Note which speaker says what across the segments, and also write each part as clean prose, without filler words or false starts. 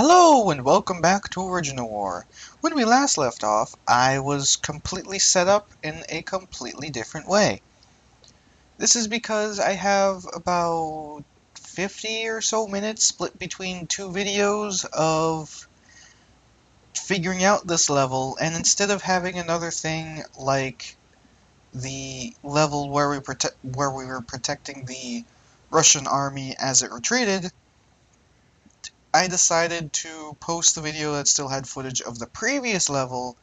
Speaker 1: Hello and welcome back to Original War. When we last left off, I was completely set up in a completely different way. This is because I have about 50 or so minutes split between two videos of figuring out this level, and instead of having another thing like the level where we were protecting the Russian army as it retreated, I decided to post the video that still had footage of the previous level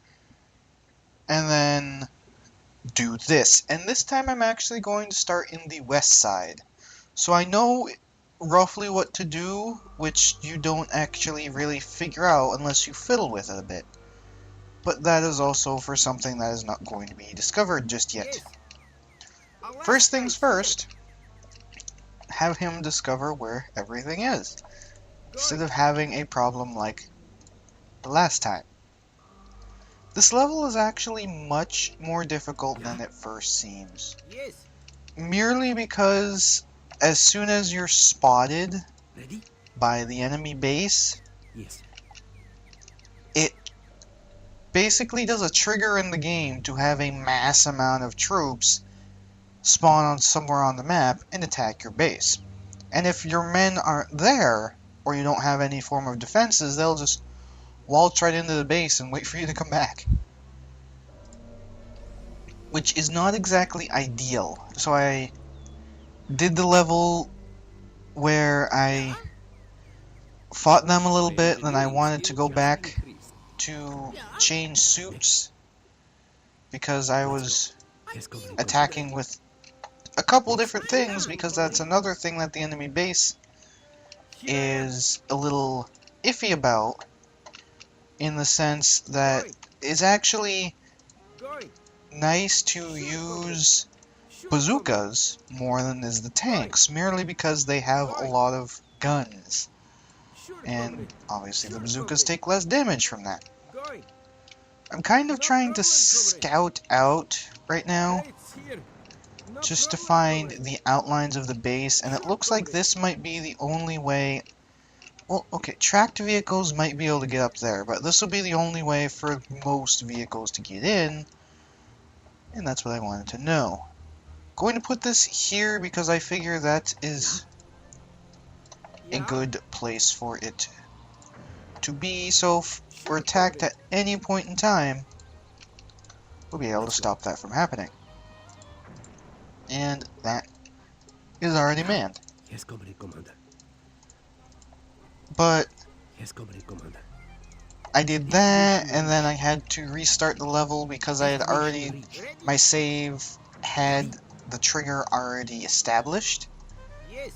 Speaker 1: and then do this. And this time I'm actually going to start in the west side. So I know roughly what to do, which you don't actually really figure out unless you fiddle with it a bit. But that is also for something that is not going to be discovered just yet. First things first, have him discover where everything is, instead of having a problem like the last time. This level is actually much more difficult than it first seems. Merely because as soon as you're spotted by the enemy base, it basically does a trigger in the game to have a mass amount of troops spawn on somewhere on the map and attack your base. And if your men aren't there, or you don't have any form of defenses, they'll just waltz right into the base and wait for you to come back. Which is not exactly ideal. So I did the level where I fought them a little bit, then I wanted to go back to change suits because I was attacking with a couple different things, because that's another thing that the enemy base is a little iffy about, in the sense that it's actually nice to use bazookas more than is the tanks, merely because they have a lot of guns. And obviously the bazookas take less damage from that. I'm kind of trying to scout out right now, just to find the outlines of the base, and it looks like this might be the only way. Well, okay, tracked vehicles might be able to get up there, but this will be the only way for most vehicles to get in, and that's what I wanted to know. Going to put this here because I figure that is a good place for it to be, so if we're attacked at any point in time, we'll be able to stop that from happening. And that is already manned. But I did that, and then I had to restart the level because I had already, my save had the trigger already established.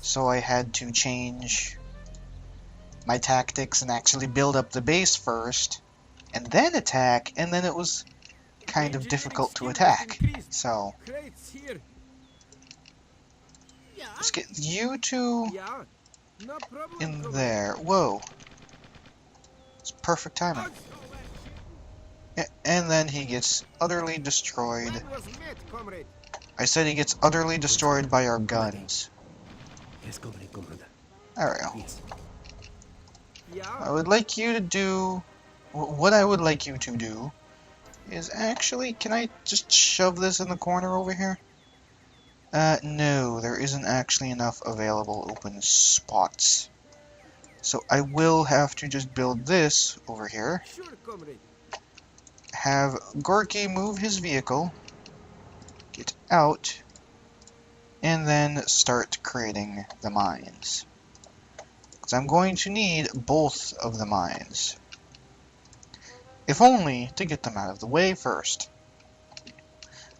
Speaker 1: So I had to change my tactics and actually build up the base first, and then attack, and then it was kind of difficult to attack. So let's get you two in there. Whoa. It's perfect timing. And then he gets utterly destroyed. I said he gets utterly destroyed by our guns. There we go. I would like you to do... What I would like you to do is actually... Can I just shove this in the corner over here? No, there isn't actually enough available open spots. So I will have to just build this over here. Have Gorky move his vehicle, get out, and then start creating the mines. Because I'm going to need both of the mines. If only to get them out of the way first.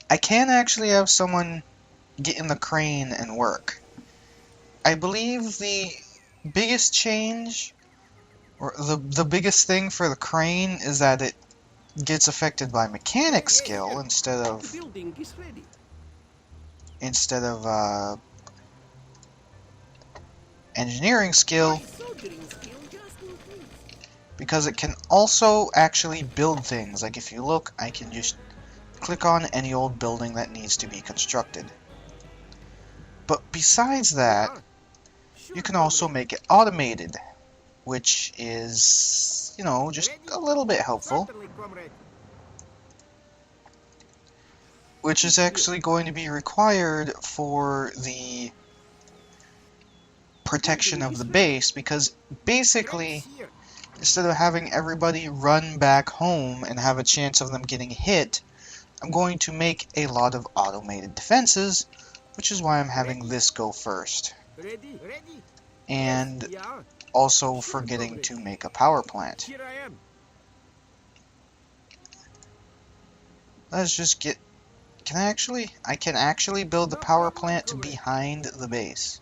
Speaker 1: I can actually have someone get in the crane and work. I believe the biggest change, or the biggest thing for the crane, is that it gets affected by mechanic skill instead of engineering skill, because it can also actually build things. Like if you look, I can just click on any old building that needs to be constructed. But besides that, you can also make it automated, which is, you know, just a little bit helpful.
Speaker 2: Certainly, comrade.
Speaker 1: Which is actually going to be required for the protection of the base, because basically,
Speaker 2: Tracks here.
Speaker 1: instead of having everybody run back home and have a chance of them getting hit, I'm going to make a lot of automated defenses, which is why I'm having this go first.
Speaker 2: Ready? Ready?
Speaker 1: And
Speaker 2: Yes, yeah.
Speaker 1: also forgetting to make a power plant.
Speaker 2: Here I am.
Speaker 1: Let's just get... I can actually build the power plant behind the base.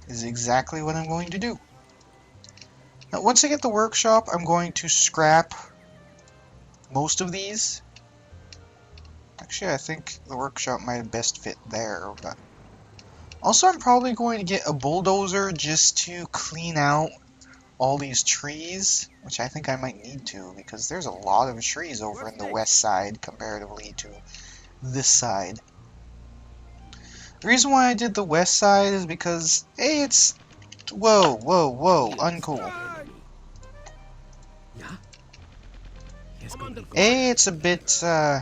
Speaker 1: Is exactly what I'm going to do. Now, once I get the workshop, I'm going to scrap most of these. Actually, I think the workshop might have best fit there, but... Also, I'm probably going to get a bulldozer just to clean out all these trees, which I think I might need to, because there's a lot of trees over in the west side comparatively to this side. The reason why I did the west side is because, hey, it's... Whoa, whoa, whoa, uncool.
Speaker 3: Yeah? Yes,
Speaker 2: Commander,
Speaker 3: Commander.
Speaker 1: A, it's a bit,
Speaker 3: They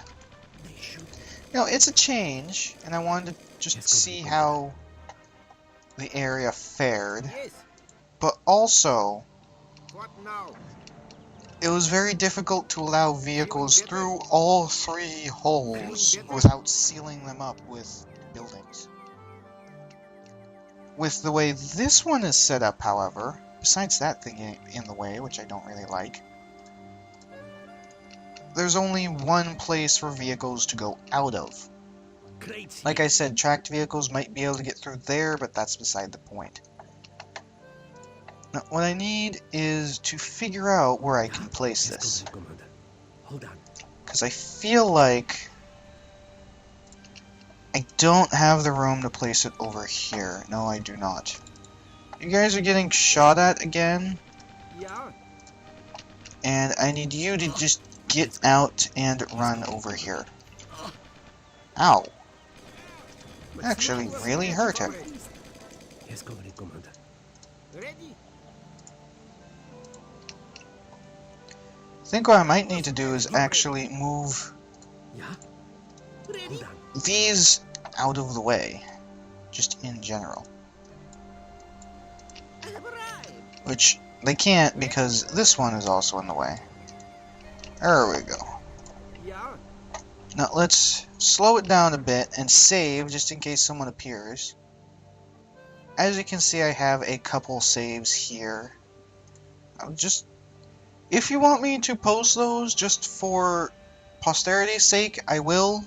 Speaker 3: shoot.
Speaker 1: you know, it's a change, and I wanted to just see how the area fared.
Speaker 2: Yes.
Speaker 1: But also,
Speaker 2: What now?
Speaker 1: it was very difficult to allow vehicles through all 3 holes without sealing them up with buildings. With the way this one is set up, however, besides that thing in the way, which I don't really like, there's only one place for vehicles to go out of.
Speaker 3: Great.
Speaker 1: Like I said, tracked vehicles might be able to get through there, but that's beside the point. Now, what I need is to figure out where I can place
Speaker 3: Yes,
Speaker 1: this.
Speaker 3: Commander. Hold on.
Speaker 1: Because I feel like I don't have the room to place it over here. No, I do not. You guys are getting shot at again,
Speaker 2: Yeah.
Speaker 1: and I need you to just get out and run over here. Ow. Actually really hurt him.
Speaker 3: Yes, Commander.
Speaker 2: Ready?
Speaker 1: I think what I might need to do is actually move
Speaker 3: Yeah?
Speaker 2: Ready?
Speaker 3: Hold on.
Speaker 1: these out of the way, just in general.
Speaker 2: I have arrived.
Speaker 1: Which they can't because this one is also in the way. There we go.
Speaker 2: Yeah.
Speaker 1: Now let's slow it down a bit and save just in case someone appears. As you can see, I have a couple saves here. If you want me to post those just for posterity's sake, I will.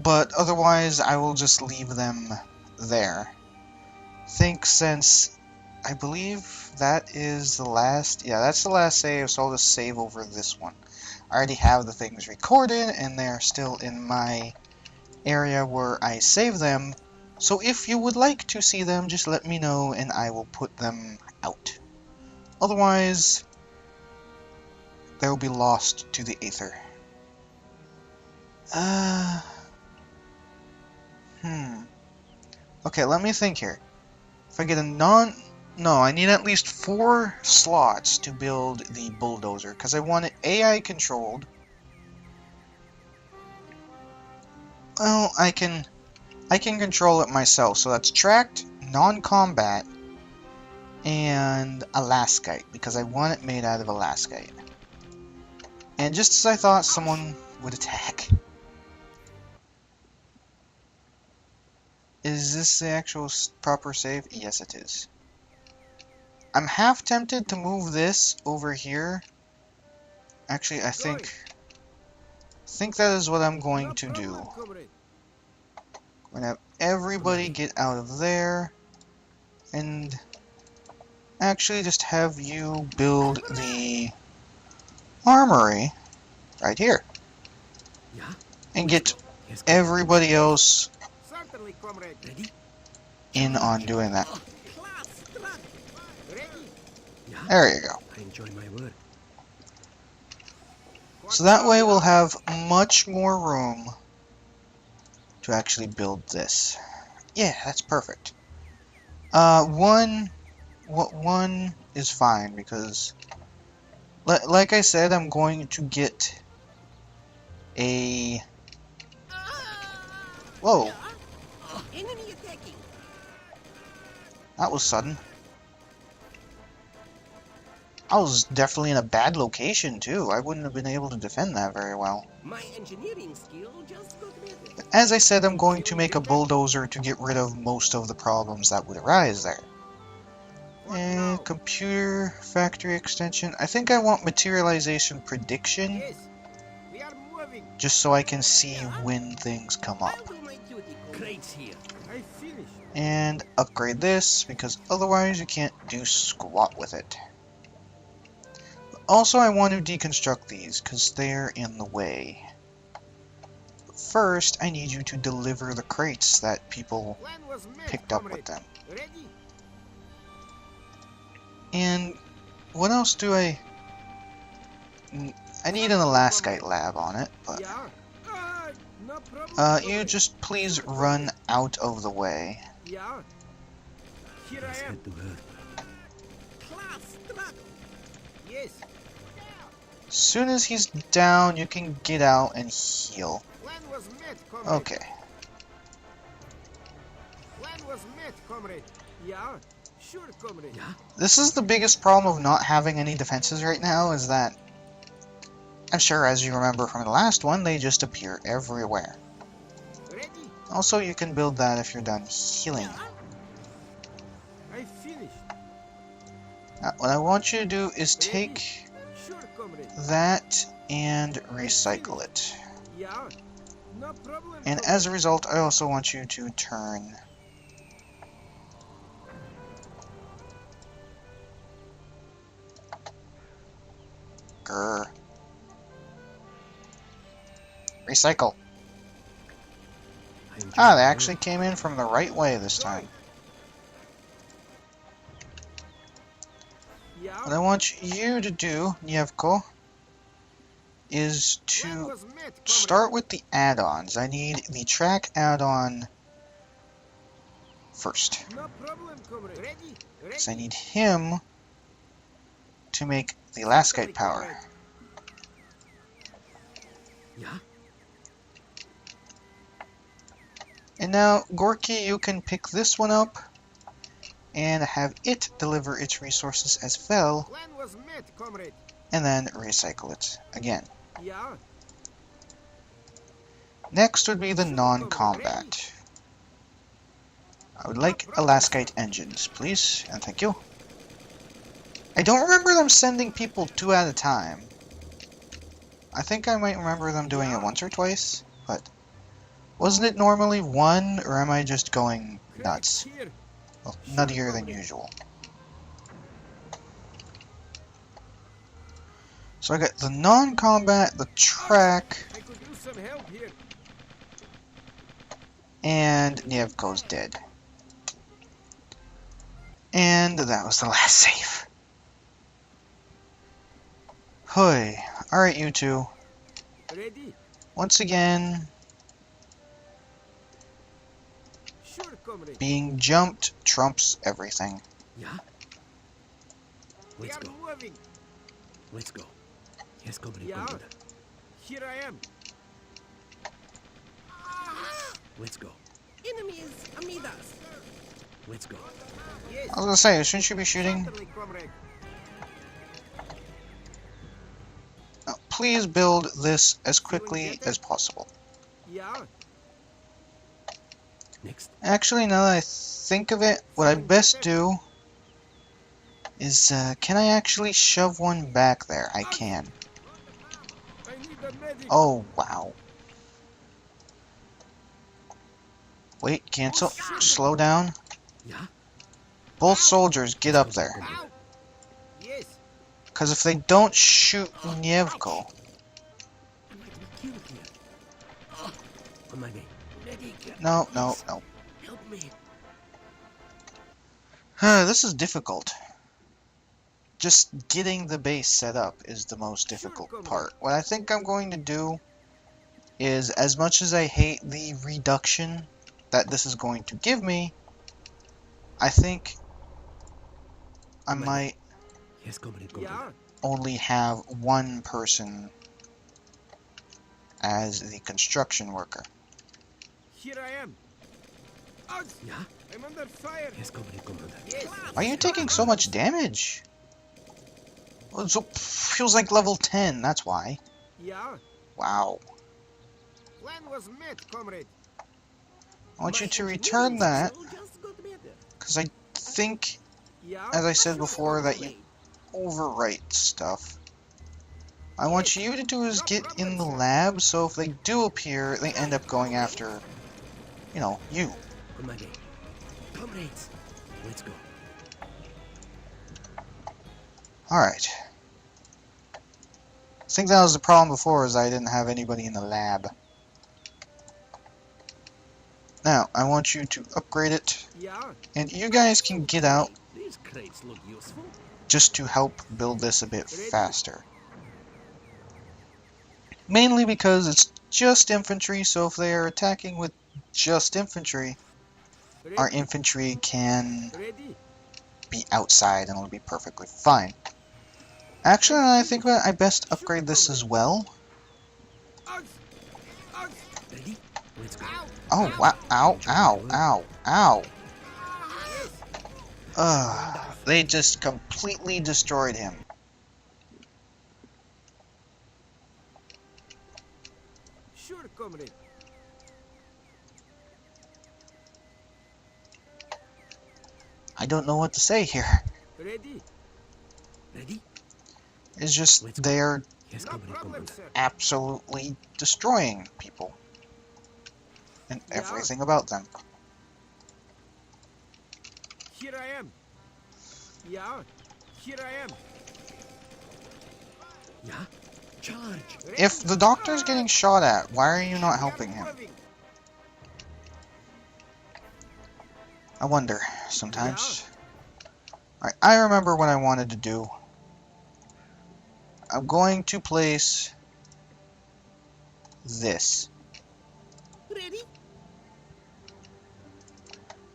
Speaker 1: But otherwise, I will just leave them there. Since I believe that is the last... Yeah, that's the last save, so I'll just save over this one. I already have the things recorded, and they're still in my area where I save them. So if you would like to see them, just let me know, and I will put them out. Otherwise, they will be lost to the aether. Okay, let me think here. If I get a No, I need at least 4 slots to build the bulldozer, because I want it AI controlled. Well, I can control it myself, so that's tracked, non-combat, and Alaskite, because I want it made out of Alaskite. And just as I thought, someone would attack. Is this the actual proper save? Yes, it is. I'm half tempted to move this over here. Actually, I think that is what I'm going to do. I'm going to have everybody get out of there, and actually just have you build the armory right here,
Speaker 3: Yeah?
Speaker 1: and get
Speaker 3: Yes, Commander.
Speaker 1: everybody else
Speaker 2: Certainly, comrade.
Speaker 3: Ready?
Speaker 1: in on doing that.
Speaker 2: Class, class. Ready?
Speaker 3: Yeah?
Speaker 1: There you go.
Speaker 3: I enjoy my work.
Speaker 1: So that way we'll have much more room to actually build this. Yeah, that's perfect. One is fine because, like I said, I'm going to get a... Whoa,
Speaker 2: Enemy attacking.
Speaker 1: that was sudden. I was definitely in a bad location too. I wouldn't have been able to defend that very well.
Speaker 2: My engineering skill just got better.
Speaker 1: As I said, I'm going to make a bulldozer to get rid of most of the problems that would arise there.
Speaker 2: What
Speaker 1: And
Speaker 2: now?
Speaker 1: computer factory extension. I think I want materialization prediction,
Speaker 2: Yes, we are moving.
Speaker 1: just so I can see when things come up.
Speaker 2: I'll do my duty.
Speaker 3: Crates here.
Speaker 2: I finished.
Speaker 1: And upgrade this, because otherwise you can't do squat with it. Also, I want to deconstruct these, because they're in the way. First, I need you to deliver the crates that people
Speaker 2: Plan was met,
Speaker 1: picked up
Speaker 2: comrade.
Speaker 1: with them.
Speaker 2: Ready?
Speaker 1: And what else do I need an Alaskite lab on it, but
Speaker 2: Yeah. No problem.
Speaker 1: you
Speaker 2: comrade.
Speaker 1: just please run out of the way.
Speaker 2: Yeah. Here
Speaker 3: Let's
Speaker 2: I am.
Speaker 3: head to Earth.
Speaker 2: Class struggle. Yes.
Speaker 1: As soon as he's down, you can get out and heal.
Speaker 2: Plan was met, comrade.
Speaker 1: Okay.
Speaker 2: Plan was met, comrade. Yeah. Sure, comrade.
Speaker 3: Yeah?
Speaker 1: This is the biggest problem of not having any defenses right now, is that I'm sure, as you remember from the last one, they just appear everywhere.
Speaker 2: Ready?
Speaker 1: Also, you can build that if you're done healing.
Speaker 2: I finished.
Speaker 1: What I want you to do is take
Speaker 2: Sure, comrade.
Speaker 1: that and recycle it.
Speaker 2: Yeah. No problem.
Speaker 1: And
Speaker 2: comrade.
Speaker 1: as a result, I also want you to turn Grr. Recycle.
Speaker 3: I enjoy
Speaker 1: Ah, they
Speaker 3: my
Speaker 1: actually came in from the right way this time.
Speaker 2: Yeah.
Speaker 1: What I want you to do, Nievko, is
Speaker 2: Plan
Speaker 1: to
Speaker 2: was met, comrade.
Speaker 1: start with the add-ons. I need the track add-on first.
Speaker 2: No problem, comrade. Ready? Ready?
Speaker 1: So I need him to make the Alaskite power.
Speaker 3: work. Yeah?
Speaker 1: And now, Gorky, you can pick this one up and have it deliver its resources as well,
Speaker 2: Plan was met, comrade.
Speaker 1: and then recycle it again.
Speaker 2: Yeah.
Speaker 1: Next would be the non-combat. I would like Alaskite engines, please, and thank you. I don't remember them sending people 2 at a time. I think I might remember them doing it once or twice, but wasn't it normally 1, or am I just going nuts?
Speaker 2: Correct here.
Speaker 1: Well, nuttier than usual. So I got the non-combat, the track,
Speaker 2: I could use some help here.
Speaker 1: and Nievko's dead. And that was the last save. Hoy. Alright, you two.
Speaker 2: Ready?
Speaker 1: Once again,
Speaker 2: Sure, comrade.
Speaker 1: being jumped trumps everything.
Speaker 3: Yeah?
Speaker 2: We
Speaker 3: Let's
Speaker 2: are
Speaker 3: go.
Speaker 2: moving.
Speaker 3: Let's go. Yes, comrade
Speaker 2: Yeah.
Speaker 3: commander.
Speaker 2: Here I am.
Speaker 3: Let's go.
Speaker 2: Enemies amid us.
Speaker 3: Let's go.
Speaker 2: Yes.
Speaker 1: I was gonna say, shouldn't you be shooting?
Speaker 2: Certainly, comrade.
Speaker 1: Please build this as quickly as possible.
Speaker 2: Yeah.
Speaker 3: Next.
Speaker 1: Actually, now that I think of it, what I'd best do is, can I actually shove one back there? I can.
Speaker 2: I need a medic.
Speaker 1: Oh, wow. Wait, cancel. Slow down.
Speaker 3: Yeah?
Speaker 1: Both soldiers, get up there.
Speaker 2: Ow. Yes.
Speaker 1: Because if they don't shoot Nievko,
Speaker 3: I might be killed here. On my way. Medic.
Speaker 1: no.
Speaker 3: Help me.
Speaker 1: This is difficult. Just getting the base set up is the most difficult part. What I think I'm going to do is, as much as I hate the reduction that this is going to give me, I think I might
Speaker 3: Yes, comrade,
Speaker 2: Yeah,
Speaker 3: commander.
Speaker 1: only have one person as the construction worker.
Speaker 2: here I am. Ouch!
Speaker 3: Yeah?
Speaker 2: I'm under fire.
Speaker 3: Yes, comrade, commander.
Speaker 2: Yes.
Speaker 1: Why are you taking so much damage? Well, so feels like level 10, that's why.
Speaker 2: Yeah,
Speaker 1: Wow.
Speaker 2: plan was met, comrade.
Speaker 1: I want you
Speaker 3: My
Speaker 1: to
Speaker 3: engineering
Speaker 1: return that,
Speaker 3: skill just got better.
Speaker 1: because I think,
Speaker 2: Yeah,
Speaker 1: as I said
Speaker 3: Sure,
Speaker 1: before, that you
Speaker 3: comrade.
Speaker 1: overwrite stuff. I want you to do is
Speaker 2: No
Speaker 1: get
Speaker 2: problem,
Speaker 1: in the
Speaker 2: sir.
Speaker 1: lab, so if they do appear, they end up going after, you know, you.
Speaker 3: On my way. Comrades, let's go.
Speaker 1: Alright. I think that was the problem before, is I didn't have anybody in the lab. Now, I want you to upgrade it,
Speaker 2: yeah,
Speaker 1: and you guys can get out
Speaker 3: These crates look useful.
Speaker 1: just to help build this a bit faster. Mainly because it's just infantry, so if they are attacking with just infantry, our
Speaker 2: ready,
Speaker 1: infantry can
Speaker 2: ready.
Speaker 1: be outside and it'll be perfectly fine. Actually, now I think that I best upgrade this as well.
Speaker 2: Ouch! Ouch!
Speaker 3: Ready? Let's go.
Speaker 2: Ow!
Speaker 1: Oh, wow. Ow, ow, ow, ow.
Speaker 2: Yes.
Speaker 1: They just completely destroyed him.
Speaker 2: Sure, comrade.
Speaker 1: I don't know what to say here.
Speaker 2: Ready?
Speaker 3: Ready?
Speaker 1: It's just they're
Speaker 3: Yes,
Speaker 2: No
Speaker 3: comrade,
Speaker 2: problem,
Speaker 3: commander.
Speaker 2: sir.
Speaker 1: absolutely destroying people. And
Speaker 2: Yeah.
Speaker 1: everything about them.
Speaker 2: Here I am. Yeah, here I am.
Speaker 3: Yeah? Charge!
Speaker 2: Ready?
Speaker 1: If the doctor's getting shot at, why are you not helping him?
Speaker 2: Moving.
Speaker 1: I wonder, sometimes. Alright, I remember what I wanted to do. I'm going to place this.
Speaker 3: Ready?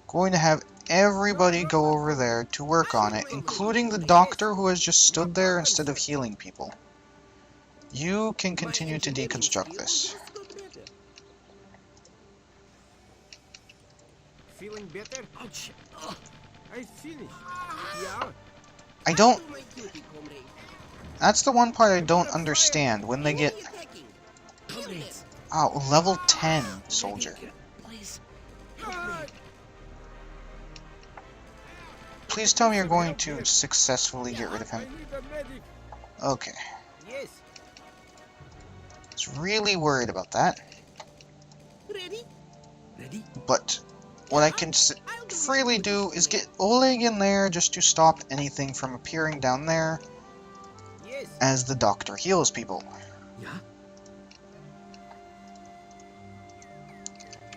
Speaker 1: Going to have everybody go over there to work on it, including the doctor who has just stood there instead of healing people. You can continue to deconstruct this.
Speaker 2: Feeling better?
Speaker 3: Ouch! Oh,
Speaker 2: I finished. Yeah,
Speaker 1: I don't...
Speaker 3: do my duty, comrade.
Speaker 1: That's the one part I don't understand. When they get...
Speaker 3: Attacking. Comrades,
Speaker 1: Oh, level 10 soldier.
Speaker 3: please.
Speaker 2: Ah,
Speaker 1: Please tell me you're going to successfully get rid of
Speaker 2: I
Speaker 1: him.
Speaker 2: need a medic.
Speaker 1: Okay.
Speaker 2: Yes.
Speaker 1: I was really worried about that.
Speaker 3: Ready? Ready?
Speaker 1: But what I can freely do is get Oleg in there just to stop anything from appearing down there
Speaker 2: Yes.
Speaker 1: as the doctor heals people.
Speaker 3: Yeah?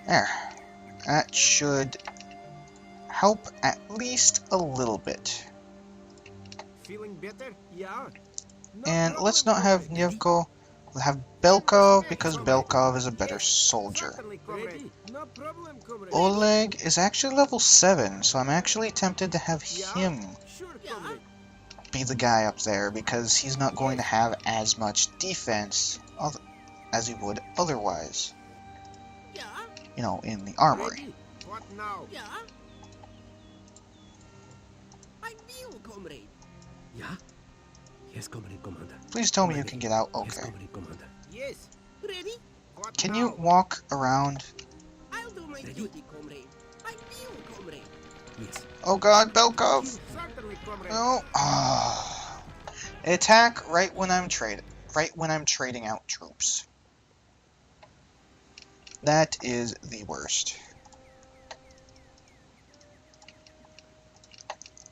Speaker 1: There. That should help at least a little bit.
Speaker 2: Feeling better? Yeah. No
Speaker 1: And let's not
Speaker 2: problem,
Speaker 1: have
Speaker 2: comrade.
Speaker 1: Nyevko. We'll have Belkov because Belkov is a better soldier.
Speaker 2: Certainly, comrade. No problem, comrade.
Speaker 1: Oleg is actually level 7, so I'm actually tempted to have him
Speaker 2: Sure, comrade.
Speaker 1: be the guy up there because he's not going to have as much defense as he would otherwise,
Speaker 3: Yeah?
Speaker 1: you know, in the armory.
Speaker 2: Ready? What now?
Speaker 3: Yeah? I will, comrade. Yeah? Yes, comrade, commander.
Speaker 1: Please tell me you can get out.
Speaker 3: Yes,
Speaker 1: Okay.
Speaker 3: comrade, commander.
Speaker 2: Yes.
Speaker 3: Ready?
Speaker 2: What
Speaker 1: Can
Speaker 2: now?
Speaker 1: you walk around?
Speaker 3: I'll do my
Speaker 2: Ready?
Speaker 3: duty, comrade. I will, comrade. Yes.
Speaker 1: Oh god, Belkov!
Speaker 2: Certainly, comrade.
Speaker 1: No. Ah. Attack right when I'm trading out troops. That is the worst.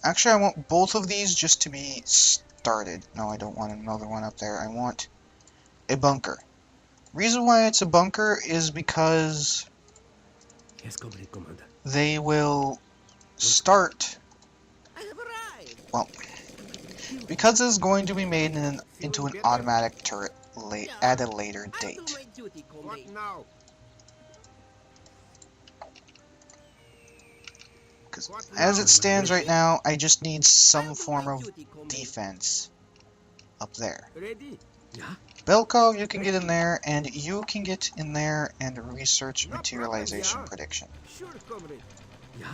Speaker 1: Actually, I want both of these just to be started. No, I don't want another one up there. I want a bunker. Reason why it's a bunker is because
Speaker 3: Yes, comrade, commander.
Speaker 1: they will start,
Speaker 3: I have arrived.
Speaker 1: well, because it's going to be made into an automatic turret at a later
Speaker 3: I'll do
Speaker 1: date.
Speaker 3: my duty, comrade.
Speaker 2: What now?
Speaker 1: Because as it stands right now, I just need some form of defense up there.
Speaker 2: Ready?
Speaker 3: Yeah?
Speaker 1: Belko, you can get in there, and you can get in there and research
Speaker 2: No problem,
Speaker 1: materialization
Speaker 2: yeah.
Speaker 1: prediction.
Speaker 2: Sure, comrade.
Speaker 3: Yeah?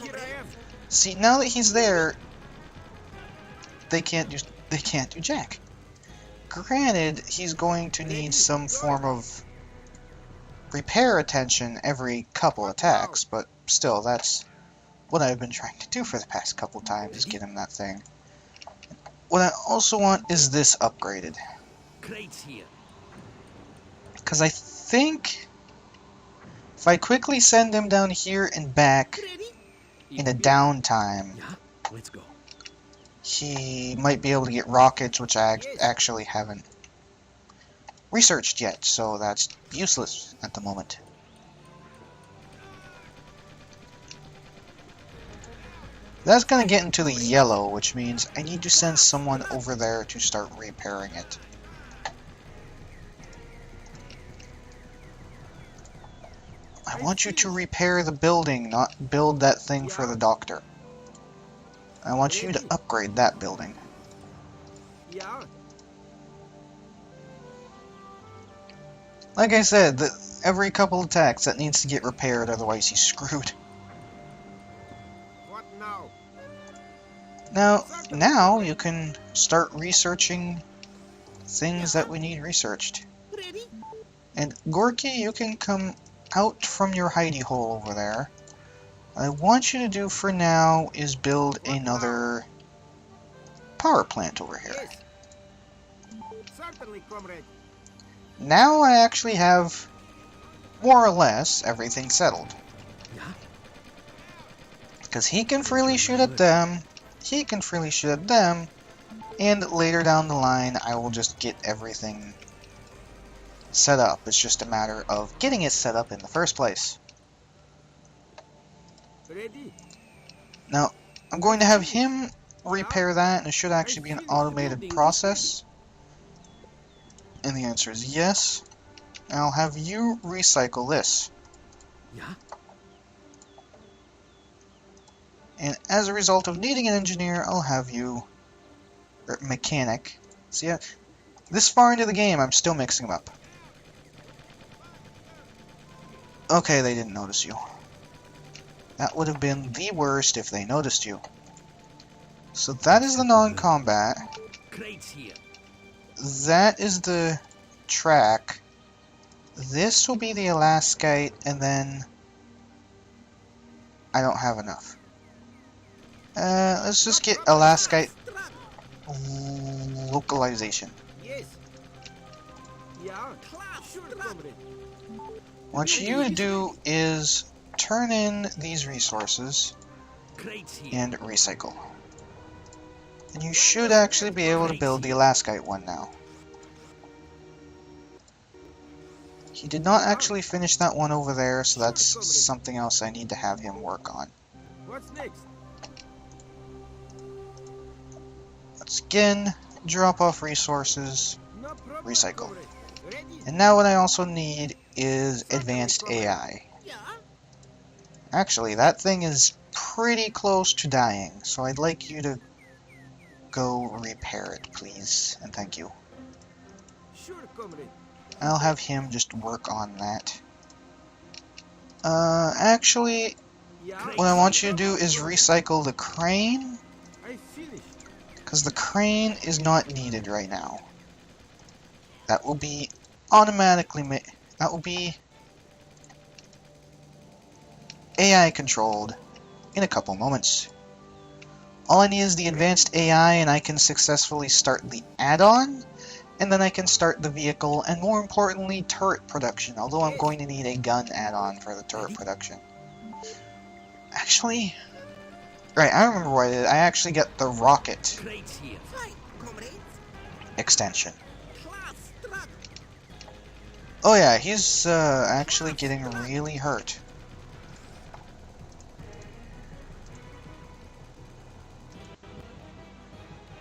Speaker 2: Here I am.
Speaker 1: See, now that he's there, they can't do jack. Granted, he's going to need some form of repair attention every couple attacks, but still, that's what I've been trying to do for the past couple times, is get him that thing. What I also want is this upgraded.
Speaker 3: Crates here.
Speaker 1: Because I think if I quickly send him down here and back in a downtime,
Speaker 3: Yeah? Let's go.
Speaker 1: he might be able to get rockets, which I actually haven't researched yet, so that's useless at the moment. That's gonna get into the yellow, which means I need to send someone over there to start repairing it. I want you to repair the building, not build that thing for the doctor. I want you to upgrade that building.
Speaker 2: Yeah.
Speaker 1: Like I said, every couple attacks that needs to get repaired, otherwise he's screwed.
Speaker 2: What now?
Speaker 1: Now you can start researching things that we need researched. And Gorky, you can come out from your hidey hole over there. What I want you to do for now is build another power plant over here.
Speaker 2: Yes. Certainly, comrade.
Speaker 1: Now I actually have more or less everything settled.
Speaker 3: Yeah?
Speaker 1: Because he can freely shoot at them, he can freely shoot at them, and later down the line I will just get everything set up. It's just a matter of getting it set up in the first place.
Speaker 2: Ready?
Speaker 1: Now, I'm going to have him repair that, and it should actually be an automated process. And the answer is yes. And I'll have you recycle this.
Speaker 3: Yeah?
Speaker 1: And as a result of needing an engineer, I'll have you... or mechanic. See, this far into the game, I'm still mixing them up. Okay, they didn't notice you. That would have been the worst if they noticed you. So that is the non-combat.
Speaker 3: Crates here.
Speaker 1: That is the track. This will be the Elascite, and then... I don't have enough. Let's just get Elascite localization.
Speaker 2: Yes. Yeah. Sure, comrade.
Speaker 1: What you do is turn in these resources
Speaker 3: Crates here.
Speaker 1: and recycle. And you should actually be able to build the Elascite one now. He did not actually finish that one over there, so that's something else I need to have him work on.
Speaker 2: What's next?
Speaker 1: Let's again drop off resources,
Speaker 2: No problem,
Speaker 1: recycle.
Speaker 2: comrade. Ready?
Speaker 1: And now what I also need is advanced AI. Actually, that thing is pretty close to dying, so I'd like you to go repair it, please, and thank you.
Speaker 2: Sure, comrade.
Speaker 1: I'll have him just work on that. Actually,
Speaker 2: Yeah.
Speaker 1: what I want you to do is recycle the crane,
Speaker 2: I finished.
Speaker 1: because the crane is not needed right now. That will be automatically that will be AI controlled in a couple moments. All I need is the advanced AI, and I can successfully start the add-on, and then I can start the vehicle, and more importantly, turret production, although I'm going to need a gun add-on for the turret production. Actually, right, I remember what I did. I actually got the rocket
Speaker 3: Crates here.
Speaker 1: extension. Oh yeah, he's actually getting really hurt.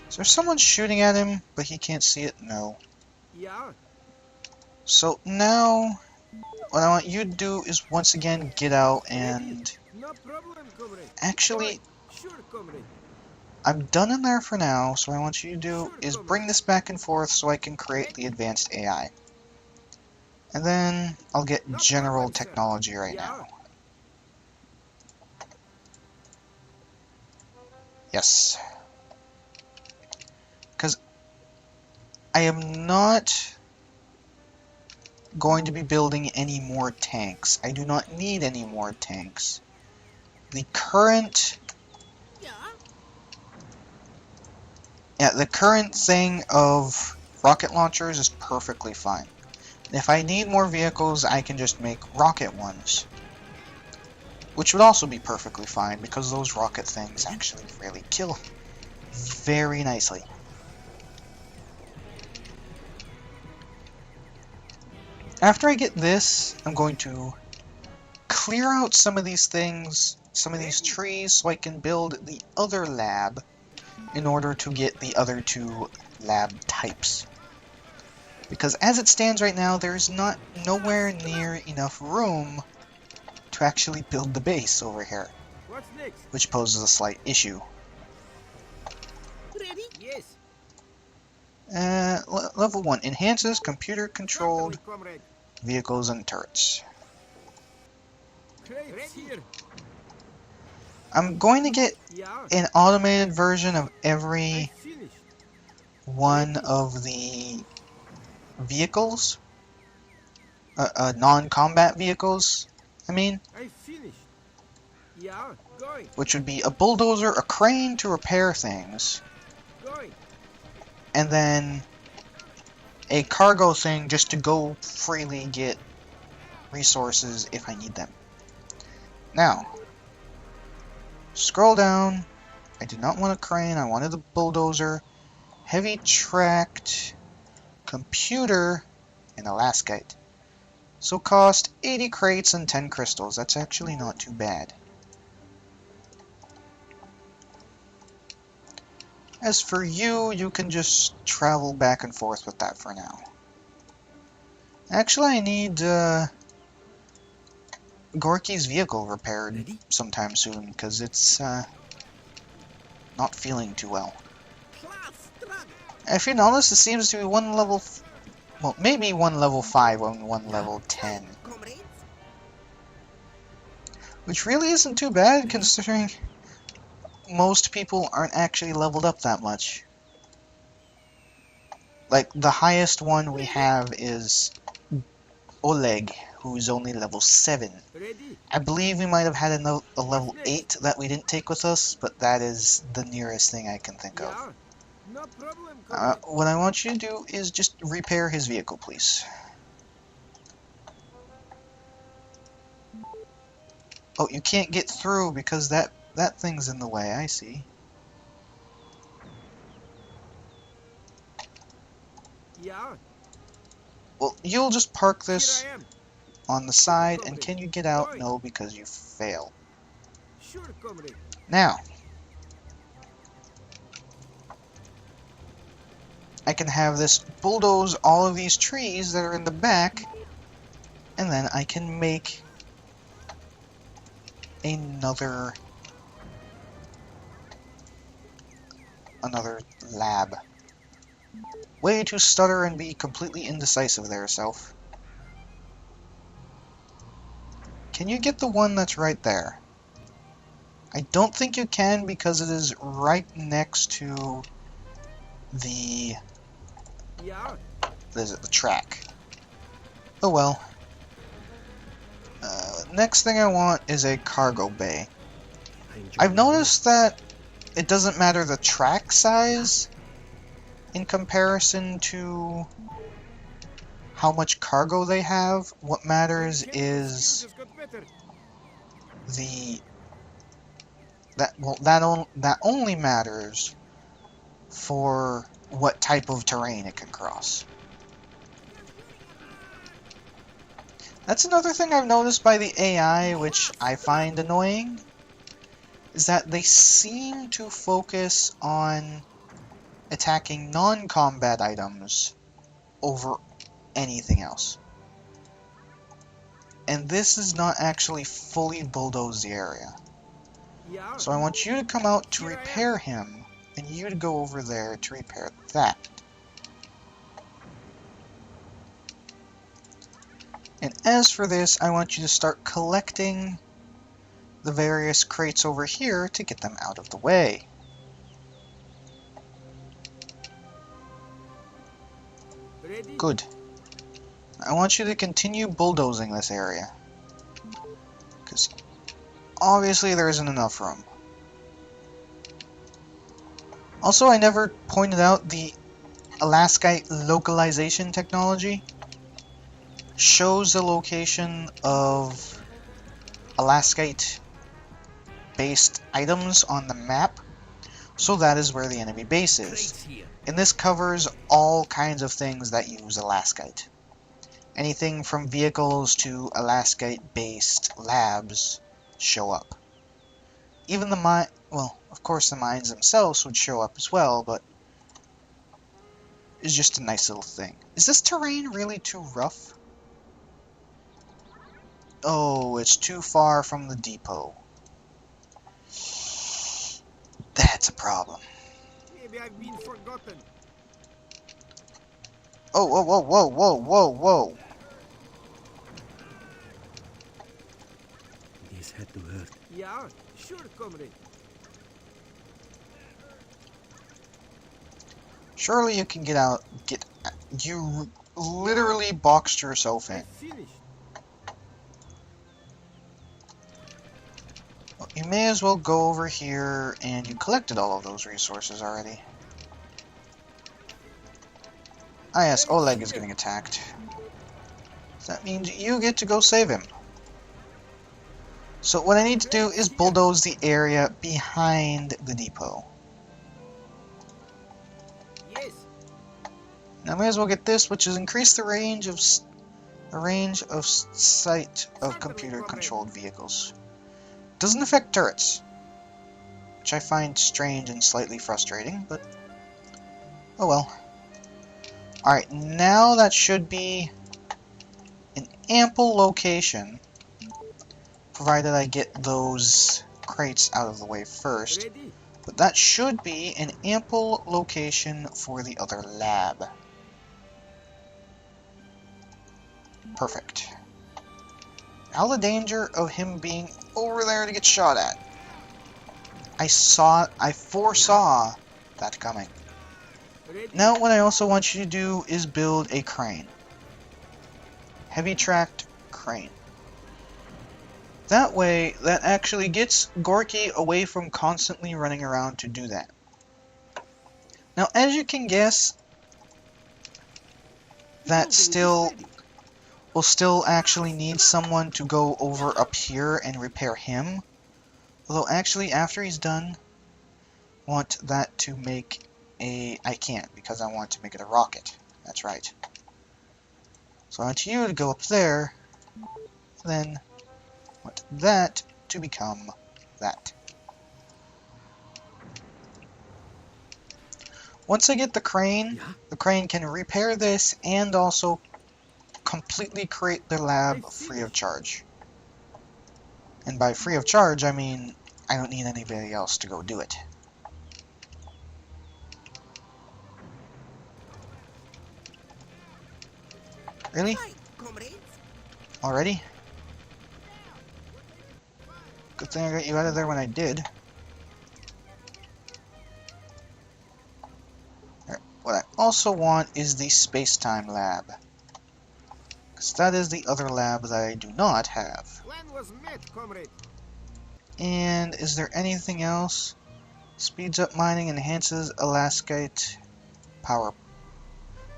Speaker 1: Is there someone shooting at him, but he can't see it? No.
Speaker 2: Yeah.
Speaker 1: So now, what I want you to do is once again get out and
Speaker 2: No problem, comrade.
Speaker 1: Actually,
Speaker 2: Sure, comrade.
Speaker 1: I'm done in there for now, so what I want you to do
Speaker 2: Sure,
Speaker 1: is
Speaker 2: comrade.
Speaker 1: bring this back and forth so I can create the advanced AI. And then I'll get
Speaker 2: No
Speaker 1: general
Speaker 2: problem, sir.
Speaker 1: technology right
Speaker 2: Yeah.
Speaker 1: now. Yes. Because I am not going to be building any more tanks. I do not need any more tanks. The current... Yeah, the current thing of rocket launchers is perfectly fine. If I need more vehicles, I can just make rocket ones. Which would also be perfectly fine, because those rocket things actually really kill very nicely. After I get this, I'm going to clear out some of these things, some of these trees, so I can build the other lab in order to get the other two lab types. Because as it stands right now, there's nowhere near enough room to actually build the base over here,
Speaker 2: What's next?
Speaker 1: which poses a slight issue.
Speaker 3: Ready?
Speaker 2: Yes.
Speaker 1: Level 1 enhances computer-controlled
Speaker 2: Certainly, comrade.
Speaker 1: vehicles and turrets.
Speaker 2: Crates here.
Speaker 1: I'm going to get
Speaker 2: Yeah.
Speaker 1: an automated version of every
Speaker 2: I finished.
Speaker 1: one of the vehicles, non-combat vehicles, I mean,
Speaker 2: I finished. Yeah. Going.
Speaker 1: which would be a bulldozer, a crane to repair things,
Speaker 2: Going.
Speaker 1: and then a cargo thing just to go freely get resources if I need them. Now, scroll down. I did not want a crane, I wanted the bulldozer, heavy tracked, computer, and a lascite. So cost 80 crates and 10 crystals. That's actually not too bad. As for you, you can just travel back and forth with that for now. Actually, I need Gorky's vehicle repaired
Speaker 3: Ready?
Speaker 1: sometime soon, because it's not feeling too well. If you notice, it seems to be one level... well, maybe one level 5 and one level 10.
Speaker 3: Comrades?
Speaker 1: Which really isn't too bad, considering most people aren't actually leveled up that much. Like, the highest one we have is Oleg, who's only level 7.
Speaker 2: Ready?
Speaker 1: I believe we might have had a level 8 that we didn't take with us, but that is the nearest thing I can think of.
Speaker 2: Yeah. No problem, comrade.
Speaker 1: What I want you to do is just repair his vehicle, please. Oh, you can't get through because that thing's in the way, I see.
Speaker 2: Yeah.
Speaker 1: Well, you'll just park this
Speaker 2: Here I am.
Speaker 1: on the side, and can you get out? No, because you fail.
Speaker 2: Sure, comrade.
Speaker 1: Now, I can have this bulldoze all of these trees that are in the back, and then I can make another lab. Way to stutter and be completely indecisive there, self. Can you get the one that's right there? I don't think you can because it is right next to the
Speaker 2: Yeah.
Speaker 1: the track. Oh well. Next thing I want is a cargo bay. I've noticed that it doesn't matter the track size in comparison to how much cargo they have. What matters is
Speaker 2: Just got better.
Speaker 1: that only matters for what type of terrain it can cross. That's another thing I've noticed by the AI, which I find annoying, is that they seem to focus on attacking non-combat items over anything else. and this is not actually fully bulldozed the area.
Speaker 2: Yeah.
Speaker 1: So I want you to come out to
Speaker 2: Here I am.
Speaker 1: repair him, and you to go over there to repair that. And as for this, I want you to start collecting the various crates over here to get them out of the way.
Speaker 2: Ready?
Speaker 1: Good. I want you to continue bulldozing this area, because obviously there isn't enough room. Also, I never pointed out the Alaskite localization technology shows the location of Alaskite-based items on the map, so that is where the enemy base is.
Speaker 3: Crates here.
Speaker 1: And this covers all kinds of things that use Alaskite. Anything from vehicles to Alaskite-based labs show up. Even the mine, well, of course the mines themselves would show up as well, but it's just a nice little thing. Is this terrain really too rough? Oh, it's too far from the depot. That's a problem.
Speaker 2: Maybe I've been forgotten.
Speaker 1: Oh, whoa, whoa, whoa, whoa, whoa, whoa.
Speaker 3: This had to hurt.
Speaker 2: Yeah, sure, comrade.
Speaker 1: Surely you can get out. You literally boxed yourself
Speaker 2: I
Speaker 1: in.
Speaker 2: finished.
Speaker 1: Well, you may as well go over here, and you collected all of those resources already. Ah yes, Oleg is getting attacked. That means you get to go save him. So what I need to do is bulldoze the area behind the depot.
Speaker 2: Yes.
Speaker 1: Now I may as well get this, which is increase the range of sight of computer-controlled vehicles. Doesn't affect turrets, which I find strange and slightly frustrating, but oh well. Alright, now that should be an ample location, provided I get those crates out of the way first.
Speaker 2: Ready?
Speaker 1: But that should be an ample location for the other lab. Perfect. Now the danger of him being over there to get shot at. I foresaw that coming.
Speaker 2: Ready?
Speaker 1: Now what I also want you to do is build a crane. Heavy tracked crane. That way, that actually gets Gorky away from constantly running around to do that. Now, as you can guess, that will still actually need someone to go over up here and repair him. Although, actually, after he's done, I want that to make a... I can't, because I want to make it a rocket. That's right. So I want you to go up there, then I want that to become that. Once I get the crane can repair this and also completely create the lab free of charge. And by free of charge, I mean I don't need anybody else to go do it. Really? Already? Good thing I got you out of there when I did. Alright, what I also want is the space-time lab. Because that is the other lab that I do not have.
Speaker 2: Plan was met, comrade.
Speaker 1: And is there anything else? Speeds up mining, enhances Alaskite power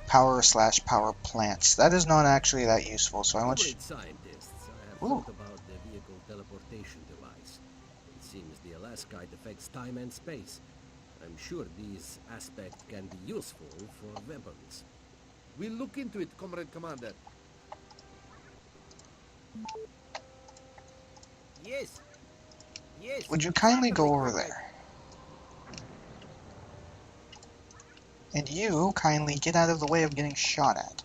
Speaker 1: /power plants. That is not actually that useful, so I want you...
Speaker 3: Comrade scientists, I have
Speaker 1: Ooh.
Speaker 3: thought about the vehicle teleportation device. It seems the Alaskite affects time and space. I'm sure these aspects can be useful for weapons.
Speaker 4: We'll look into it, Comrade Commander.
Speaker 2: Yes. Yes.
Speaker 1: Would you kindly go
Speaker 2: Certainly,
Speaker 1: over
Speaker 2: comrade.
Speaker 1: there? And you kindly get out of the way of getting shot at.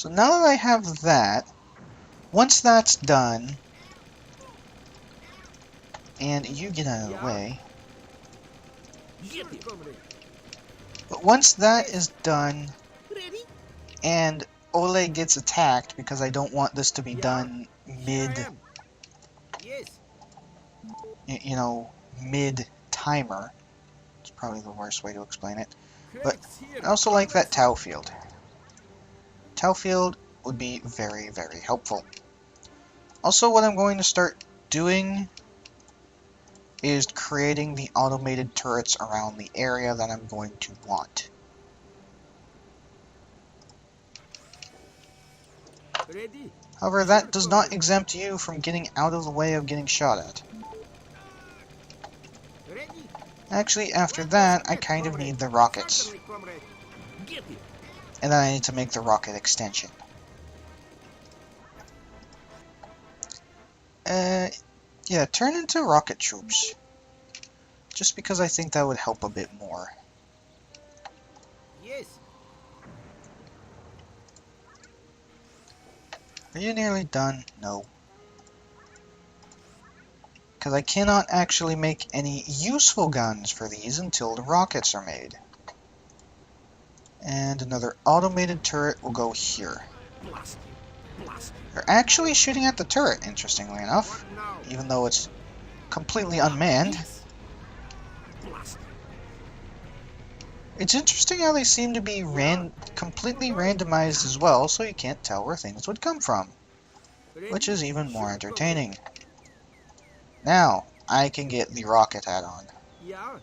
Speaker 1: So now that I have that, once that's done, and you get out of the way,
Speaker 2: Sure, comrade.
Speaker 1: but once that is done,
Speaker 3: Ready?
Speaker 1: and Oleg gets attacked, because I don't want this to be done
Speaker 2: Here
Speaker 1: mid,
Speaker 2: I am. Yes.
Speaker 1: you know, mid-timer. It's probably the worst way to explain it. But
Speaker 2: Craig's here.
Speaker 1: I also like that Tau field. Tau field would be very, very helpful. Also, what I'm going to start doing is creating the automated turrets around the area that I'm going to want.
Speaker 2: Ready?
Speaker 1: However, that does not exempt you from getting out of the way of getting shot at.
Speaker 2: Ready?
Speaker 1: Actually, after that, I kind of need the rockets.
Speaker 2: Certainly, comrade.
Speaker 3: Get it.
Speaker 1: And then I need to make the rocket extension. Yeah, turn into rocket troops. Just because I think that would help a bit more.
Speaker 2: Yes.
Speaker 1: Are you nearly done? No. Because I cannot actually make any useful guns for these until the rockets are made. And another automated turret will go here.
Speaker 3: Blast you. Blast you.
Speaker 1: They're actually shooting at the turret, interestingly enough,
Speaker 2: What now?
Speaker 1: even though it's completely unmanned.
Speaker 3: Yes. Blast you.
Speaker 1: It's interesting how they seem to be completely randomized as well, so you can't tell where things would come from,
Speaker 2: Ready?
Speaker 1: which is even more
Speaker 2: Sure,
Speaker 1: entertaining. Now, I can get the rocket add-on.
Speaker 2: Yeah.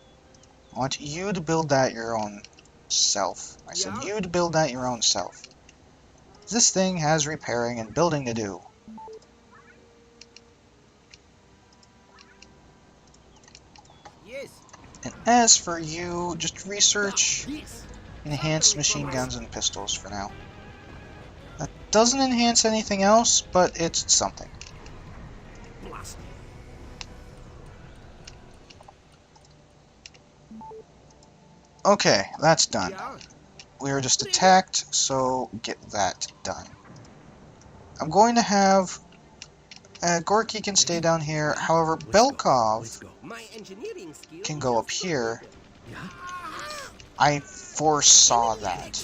Speaker 1: I want you to build that your own self. I said
Speaker 2: Yeah.
Speaker 1: you to build that your own self. This thing has repairing and building to do.
Speaker 2: Yes.
Speaker 1: And as for you, just research
Speaker 3: Yes.
Speaker 1: enhanced machine guns and pistols for now. That doesn't enhance anything else, but it's something.
Speaker 3: Blast you.
Speaker 1: Okay, that's done.
Speaker 2: Yeah.
Speaker 1: We were just attacked, so get that done. I'm going to have... Gorky can stay down here, however,
Speaker 3: Let's go.
Speaker 1: Belkov
Speaker 3: Let's go. My engineering skill
Speaker 1: can go up here.
Speaker 3: Yeah.
Speaker 1: I foresaw that.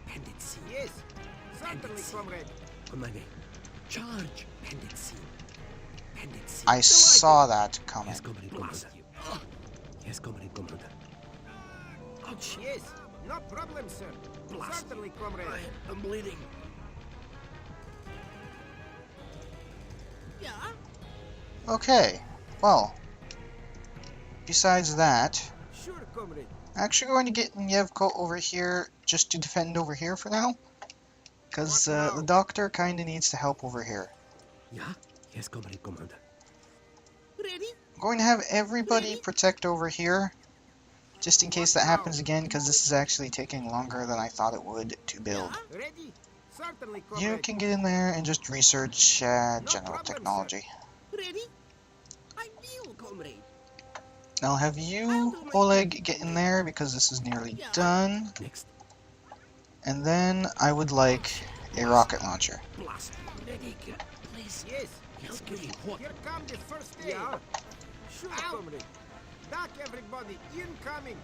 Speaker 3: Pendency.
Speaker 2: Yes. Certainly, comrade.
Speaker 3: On my way. Charge. Pendency. Pendency.
Speaker 1: I saw that coming.
Speaker 3: Yes, comrade commander. Yes, comrade commander. Ouch.
Speaker 2: Yes. No problem, sir.
Speaker 3: Blast.
Speaker 2: Certainly, comrade.
Speaker 3: I'm bleeding. Yeah.
Speaker 1: Okay, well, besides that,
Speaker 2: Sure, comrade.
Speaker 1: I'm actually going to get Yevko over here just to defend over here for now. Because
Speaker 2: What now?
Speaker 1: the doctor kind of needs to help over here.
Speaker 3: Yeah. Yes, comrade commander. Ready?
Speaker 1: I'm going to have everybody protect over here, just in case that happens again, because this is actually taking longer than I thought it would to build.
Speaker 2: Ready? Certainly, comrade.
Speaker 1: You can get in there and just research general
Speaker 2: problem, sir.
Speaker 1: technology.
Speaker 3: Ready? I will, comrade.
Speaker 1: I'll have you, Oleg, get in there because this is nearly done.
Speaker 3: Next.
Speaker 1: And then I would like a rocket launcher.
Speaker 3: Blast. Ready. Please.
Speaker 2: Yes.
Speaker 3: It's getting hot.
Speaker 2: Here come the first aid. Yeah. Sure, comrade. Back, everybody. Incoming.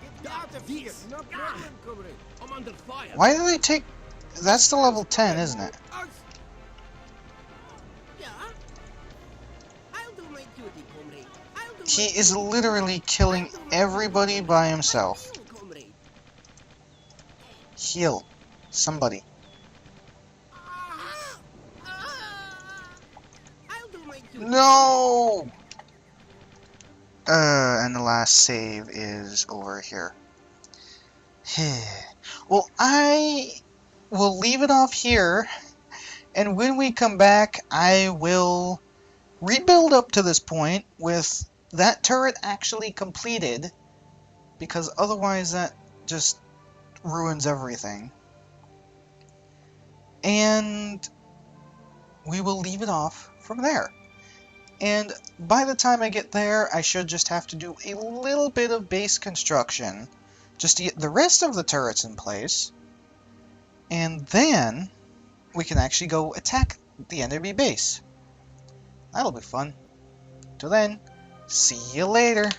Speaker 2: Get me out of here.
Speaker 3: Yes.
Speaker 2: No problem, comrade.
Speaker 3: I'm under fire.
Speaker 1: Why do they take... That's the level 10, isn't it?
Speaker 2: Ouch.
Speaker 3: Yeah. I'll do my duty, comrade. I'll do
Speaker 1: He
Speaker 3: my
Speaker 1: is
Speaker 3: duty.
Speaker 1: literally killing everybody by himself.
Speaker 3: I will, comrade.
Speaker 1: Heal. Somebody.
Speaker 3: I'll do my duty.
Speaker 1: No! And the last save is over here. Well, I will leave it off here, and when we come back, I will rebuild up to this point with that turret actually completed, because otherwise that just ruins everything. And we will leave it off from there. And by the time I get there, I should just have to do a little bit of base construction just to get the rest of the turrets in place. And then we can actually go attack the enemy base. That'll be fun. Till then, see you later.